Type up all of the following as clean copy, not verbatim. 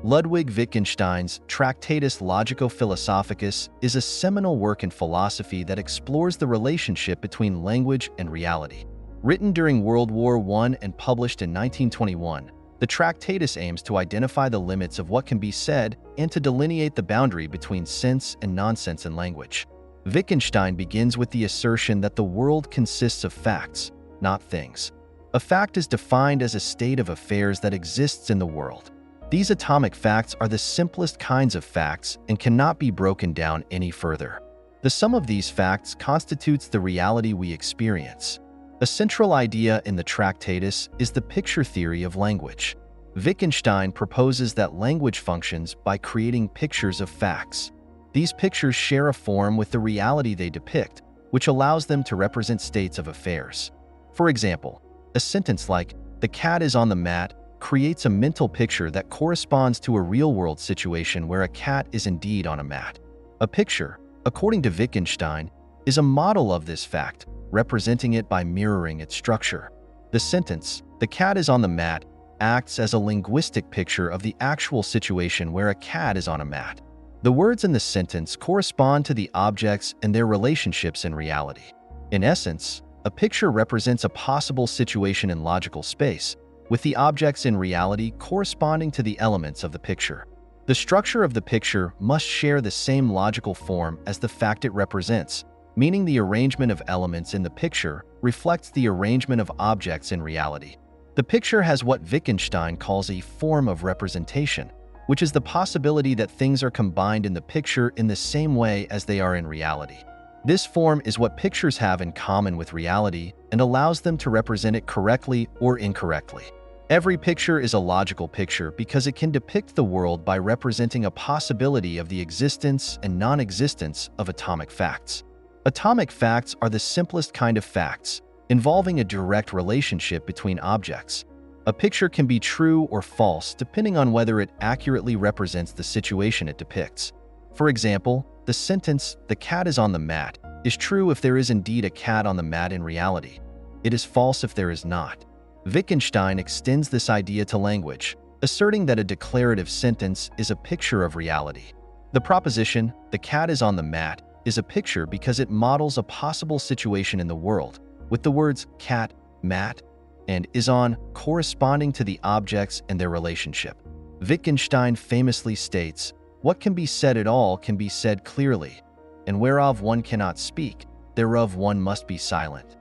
Ludwig Wittgenstein's Tractatus Logico-Philosophicus is a seminal work in philosophy that explores the relationship between language and reality. Written during World War I and published in 1921, the Tractatus aims to identify the limits of what can be said and to delineate the boundary between sense and nonsense in language. Wittgenstein begins with the assertion that the world consists of facts, not things. A fact is defined as a state of affairs that exists in the world. These atomic facts are the simplest kinds of facts and cannot be broken down any further. The sum of these facts constitutes the reality we experience. A central idea in the Tractatus is the picture theory of language. Wittgenstein proposes that language functions by creating pictures of facts. These pictures share a form with the reality they depict, which allows them to represent states of affairs. For example, a sentence like, "The cat is on the mat," creates a mental picture that corresponds to a real-world situation where a cat is indeed on a mat. A picture, according to Wittgenstein, is a model of this fact, representing it by mirroring its structure. The sentence, "The cat is on the mat," acts as a linguistic picture of the actual situation where a cat is on a mat. The words in the sentence correspond to the objects and their relationships in reality. In essence, a picture represents a possible situation in logical space, with the objects in reality corresponding to the elements of the picture. The structure of the picture must share the same logical form as the fact it represents, meaning the arrangement of elements in the picture reflects the arrangement of objects in reality. The picture has what Wittgenstein calls a form of representation, which is the possibility that things are combined in the picture in the same way as they are in reality. This form is what pictures have in common with reality and allows them to represent it correctly or incorrectly. Every picture is a logical picture because it can depict the world by representing a possibility of the existence and non-existence of atomic facts. Atomic facts are the simplest kind of facts, involving a direct relationship between objects. A picture can be true or false depending on whether it accurately represents the situation it depicts. For example, the sentence, "The cat is on the mat," is true if there is indeed a cat on the mat in reality. It is false if there is not. Wittgenstein extends this idea to language, asserting that a declarative sentence is a picture of reality. The proposition, "The cat is on the mat," is a picture because it models a possible situation in the world, with the words cat, mat, and is on corresponding to the objects and their relationship. Wittgenstein famously states, "What can be said at all can be said clearly, and whereof one cannot speak, thereof one must be silent."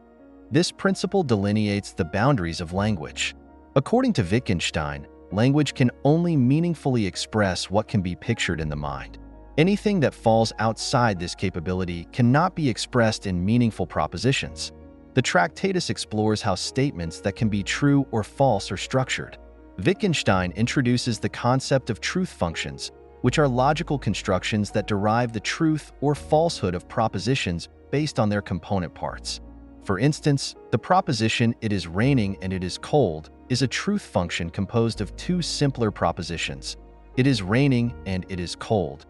This principle delineates the boundaries of language. According to Wittgenstein, language can only meaningfully express what can be pictured in the mind. Anything that falls outside this capability cannot be expressed in meaningful propositions. The Tractatus explores how statements that can be true or false are structured. Wittgenstein introduces the concept of truth functions, which are logical constructions that derive the truth or falsehood of propositions based on their component parts. For instance, the proposition "it is raining and it is cold" is a truth function composed of two simpler propositions: "it is raining" and "it is cold."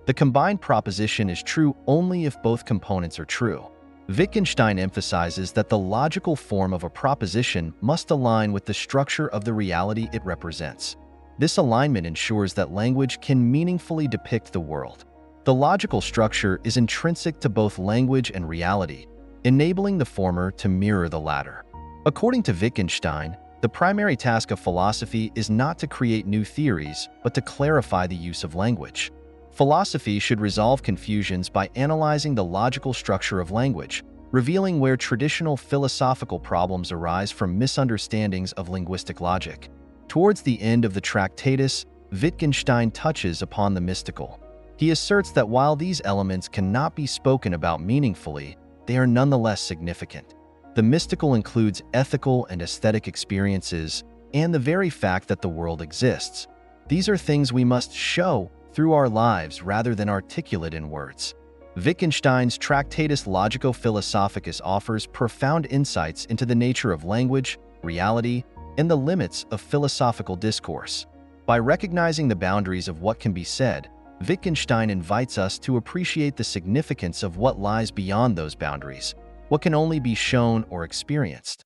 The combined proposition is true only if both components are true. Wittgenstein emphasizes that the logical form of a proposition must align with the structure of the reality it represents. This alignment ensures that language can meaningfully depict the world. The logical structure is intrinsic to both language and reality, enabling the former to mirror the latter. According to Wittgenstein, the primary task of philosophy is not to create new theories, but to clarify the use of language. Philosophy should resolve confusions by analyzing the logical structure of language, revealing where traditional philosophical problems arise from misunderstandings of linguistic logic. Towards the end of the Tractatus, Wittgenstein touches upon the mystical. He asserts that while these elements cannot be spoken about meaningfully, they are nonetheless significant. The mystical includes ethical and aesthetic experiences and the very fact that the world exists. These are things we must show through our lives rather than articulate in words. Wittgenstein's Tractatus Logico-Philosophicus offers profound insights into the nature of language, reality, and the limits of philosophical discourse. By recognizing the boundaries of what can be said, Wittgenstein invites us to appreciate the significance of what lies beyond those boundaries, what can only be shown or experienced.